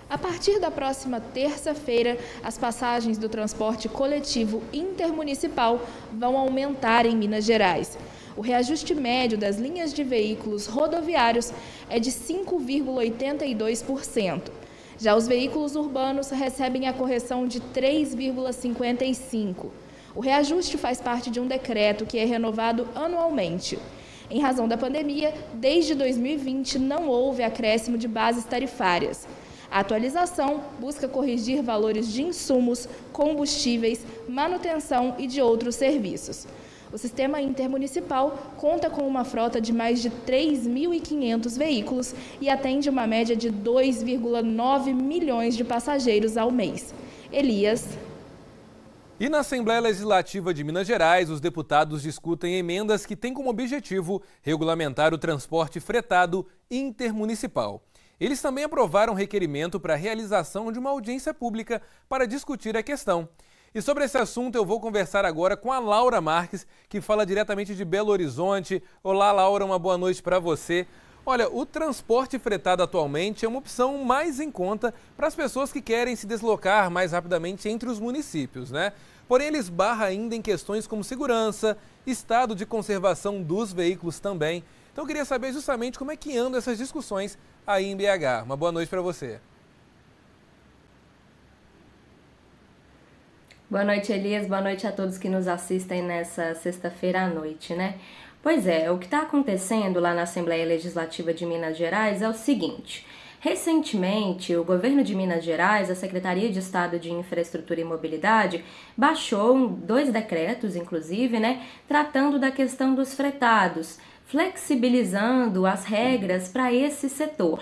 A partir da próxima terça-feira, as passagens do transporte coletivo intermunicipal vão aumentar em Minas Gerais. O reajuste médio das linhas de veículos rodoviários é de 5,82%. Já os veículos urbanos recebem a correção de 3,55%. O reajuste faz parte de um decreto que é renovado anualmente. Em razão da pandemia, desde 2020 não houve acréscimo de bases tarifárias. A atualização busca corrigir valores de insumos, combustíveis, manutenção e de outros serviços. O sistema intermunicipal conta com uma frota de mais de 3.500 veículos e atende uma média de 2,9 milhões de passageiros ao mês. Elias. E na Assembleia Legislativa de Minas Gerais, os deputados discutem emendas que têm como objetivo regulamentar o transporte fretado intermunicipal. Eles também aprovaram requerimento para a realização de uma audiência pública para discutir a questão. E sobre esse assunto eu vou conversar agora com a Laura Marques, que fala diretamente de Belo Horizonte. Olá, Laura, uma boa noite para você. Olha, o transporte fretado atualmente é uma opção mais em conta para as pessoas que querem se deslocar mais rapidamente entre os municípios, né? Porém, ele esbarra ainda em questões como segurança, estado de conservação dos veículos também. Então eu queria saber justamente como é que andam essas discussões aí em BH. Uma boa noite para você. Boa noite, Elias. Boa noite a todos que nos assistem nessa sexta-feira à noite, né? Pois é, o que está acontecendo lá na Assembleia Legislativa de Minas Gerais é o seguinte. Recentemente, o governo de Minas Gerais, a Secretaria de Estado de Infraestrutura e Mobilidade, baixou 2 decretos, inclusive, né, tratando da questão dos fretados, flexibilizando as regras para esse setor.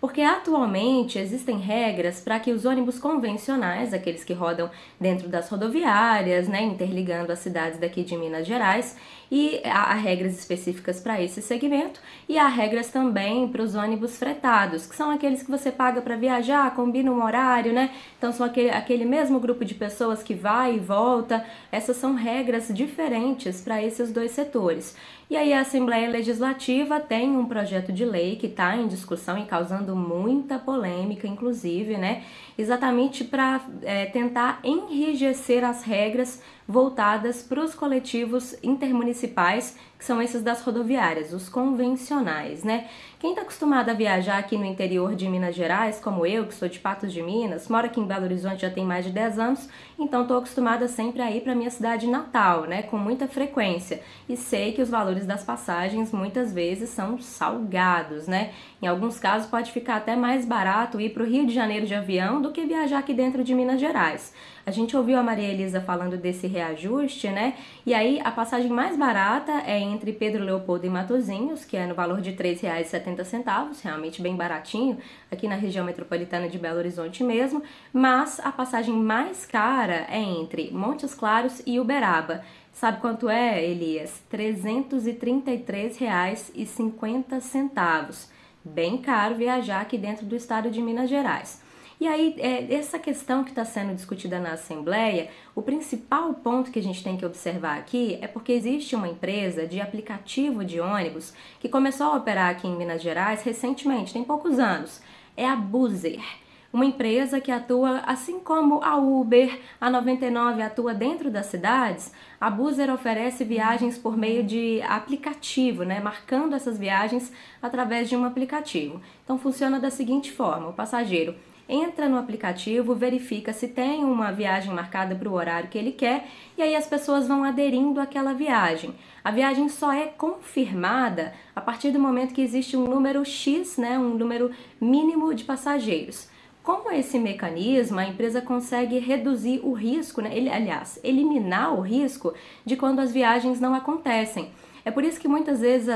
Porque atualmente existem regras para que os ônibus convencionais, aqueles que rodam dentro das rodoviárias, né, interligando as cidades daqui de Minas Gerais, e há regras específicas para esse segmento e há regras também para os ônibus fretados, que são aqueles que você paga para viajar, combina um horário, né? Então são aquele mesmo grupo de pessoas que vai e volta. Essas são regras diferentes para esses 2 setores. E aí a Assembleia Legislativa tem um projeto de lei que está em discussão e causando muita polêmica, inclusive, né? Exatamente para tentar enrijecer as regras voltadas para os coletivos intermunicipais, que são esses das rodoviárias, os convencionais, né? Quem está acostumado a viajar aqui no interior de Minas Gerais, como eu, que sou de Patos de Minas, moro aqui em Belo Horizonte já tem mais de 10 anos, então estou acostumada sempre a ir para minha cidade natal, né? Com muita frequência. E sei que os valores das passagens muitas vezes são salgados, né? Em alguns casos pode ficar até mais barato ir para o Rio de Janeiro de avião do que viajar aqui dentro de Minas Gerais. A gente ouviu a Maria Elisa falando desse reajuste, né? E aí a passagem mais barata é entre Pedro Leopoldo e Matozinhos, que é no valor de R$ 3,70, realmente bem baratinho, aqui na região metropolitana de Belo Horizonte mesmo, mas a passagem mais cara é entre Montes Claros e Uberaba. Sabe quanto é, Elias? R$ 333,50. Bem caro viajar aqui dentro do estado de Minas Gerais. E aí, essa questão que está sendo discutida na Assembleia, o principal ponto que a gente tem que observar aqui é porque existe uma empresa de aplicativo de ônibus que começou a operar aqui em Minas Gerais recentemente, tem poucos anos. É a Buser, uma empresa que atua, assim como a Uber, a 99 atua dentro das cidades. A Buser oferece viagens por meio de aplicativo, né, marcando essas viagens através de um aplicativo. Então funciona da seguinte forma: o passageiro entra no aplicativo, verifica se tem uma viagem marcada para o horário que ele quer e aí as pessoas vão aderindo àquela viagem. A viagem só é confirmada a partir do momento que existe um número X, né, um número mínimo de passageiros. Com esse mecanismo, a empresa consegue reduzir o risco, né, eliminar o risco de quando as viagens não acontecem. É por isso que muitas vezes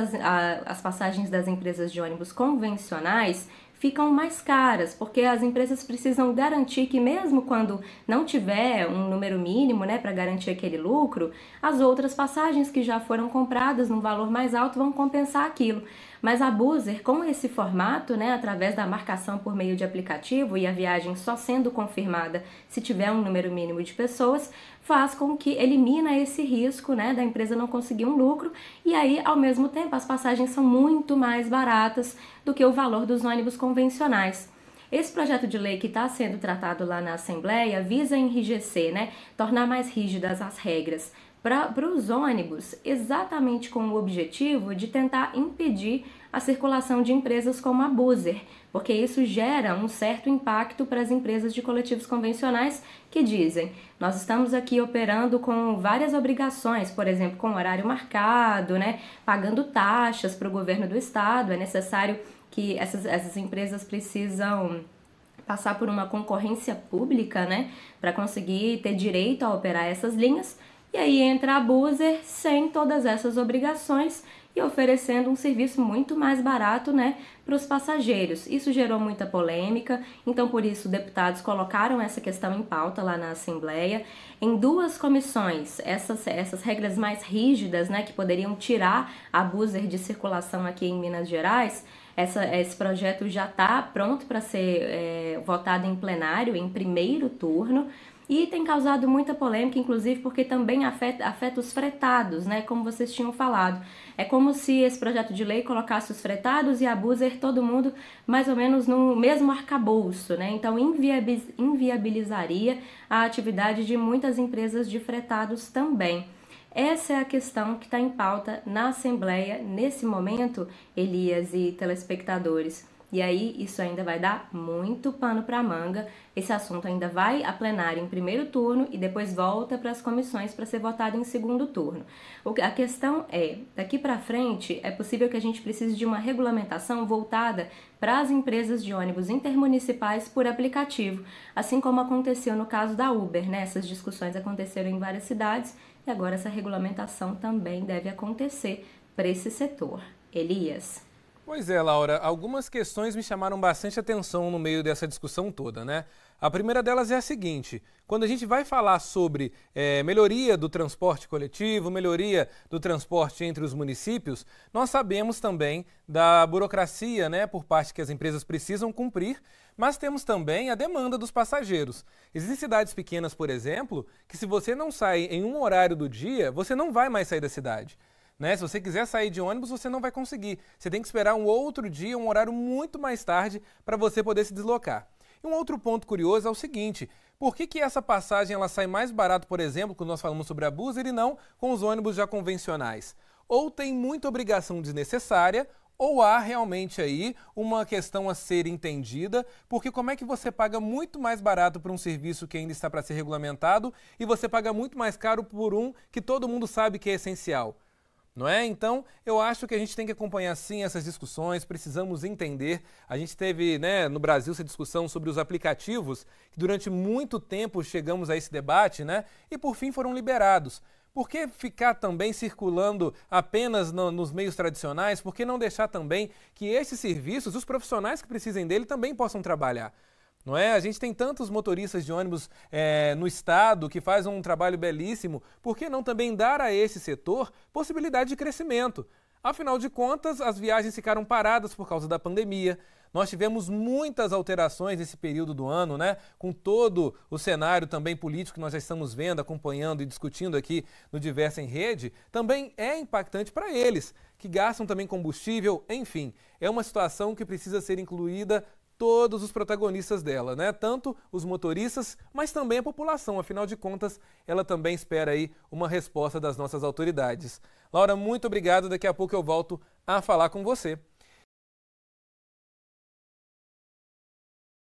as passagens das empresas de ônibus convencionais ficam mais caras, porque as empresas precisam garantir que mesmo quando não tiver um número mínimo, né, para garantir aquele lucro, as outras passagens que já foram compradas num valor mais alto vão compensar aquilo. Mas a Buser, com esse formato, né, através da marcação por meio de aplicativo e a viagem só sendo confirmada se tiver um número mínimo de pessoas, faz com que elimina esse risco, né, da empresa não conseguir um lucro, e aí, ao mesmo tempo, as passagens são muito mais baratas do que o valor dos ônibus convencionais. Esse projeto de lei que está sendo tratado lá na Assembleia visa enrijecer, né, tornar mais rígidas as regras para os ônibus, exatamente com o objetivo de tentar impedir a circulação de empresas como a Buser, porque isso gera um certo impacto para as empresas de coletivos convencionais que dizem: nós estamos aqui operando com várias obrigações, por exemplo, com horário marcado, né, pagando taxas para o governo do estado, é necessário que essas empresas precisam passar por uma concorrência pública, né, para conseguir ter direito a operar essas linhas. E aí entra a Buser sem todas essas obrigações e oferecendo um serviço muito mais barato, né, para os passageiros. Isso gerou muita polêmica, então por isso deputados colocaram essa questão em pauta lá na Assembleia. Em 2 comissões, essas regras mais rígidas, né, que poderiam tirar a Buser de circulação aqui em Minas Gerais, esse projeto já está pronto para ser votado em plenário, em primeiro turno. E tem causado muita polêmica, inclusive porque também afeta os fretados, né? Como vocês tinham falado. É como se esse projeto de lei colocasse os fretados e a Buser, todo mundo mais ou menos no mesmo arcabouço, né? Então inviabilizaria a atividade de muitas empresas de fretados também. Essa é a questão que está em pauta na Assembleia nesse momento, Elias e telespectadores. E aí isso ainda vai dar muito pano para manga. Esse assunto ainda vai a plenário em primeiro turno e depois volta para as comissões para ser votado em segundo turno. A questão é, daqui para frente, é possível que a gente precise de uma regulamentação voltada para as empresas de ônibus intermunicipais por aplicativo, assim como aconteceu no caso da Uber, né? Essas discussões aconteceram em várias cidades e agora essa regulamentação também deve acontecer para esse setor. Elias. Pois é, Laura, algumas questões me chamaram bastante atenção no meio dessa discussão toda, né? A primeira delas é a seguinte: quando a gente vai falar sobre melhoria do transporte coletivo, melhoria do transporte entre os municípios, nós sabemos também da burocracia, né, por parte que as empresas precisam cumprir, mas temos também a demanda dos passageiros. Existem cidades pequenas, por exemplo, que se você não sai em um horário do dia, você não vai mais sair da cidade. Né? Se você quiser sair de ônibus, você não vai conseguir. Você tem que esperar um outro dia, um horário muito mais tarde, para você poder se deslocar. E um outro ponto curioso é o seguinte: por que essa passagem ela sai mais barato, por exemplo, quando nós falamos sobre a Buser, e não com os ônibus já convencionais? Ou tem muita obrigação desnecessária, ou há realmente aí uma questão a ser entendida, porque como é que você paga muito mais barato por um serviço que ainda está para ser regulamentado e você paga muito mais caro por um que todo mundo sabe que é essencial? Não é? Então, eu acho que a gente tem que acompanhar sim essas discussões, precisamos entender. A gente teve, né, no Brasil essa discussão sobre os aplicativos, que durante muito tempo chegamos a esse debate, né, e por fim foram liberados. Por que ficar também circulando apenas nos meios tradicionais? Por que não deixar também que esses serviços, os profissionais que precisem dele, também possam trabalhar? Não é? A gente tem tantos motoristas de ônibus no estado que fazem um trabalho belíssimo, por que não também dar a esse setor possibilidade de crescimento? Afinal de contas, as viagens ficaram paradas por causa da pandemia. Nós tivemos muitas alterações nesse período do ano, né? Com todo o cenário também político que nós já estamos vendo, acompanhando e discutindo aqui no Diversa em Rede, também é impactante para eles, que gastam também combustível, enfim. É uma situação que precisa ser incluída todos os protagonistas dela, né? Tanto os motoristas, mas também a população. Afinal de contas, ela também espera aí uma resposta das nossas autoridades. Laura, muito obrigado. Daqui a pouco eu volto a falar com você.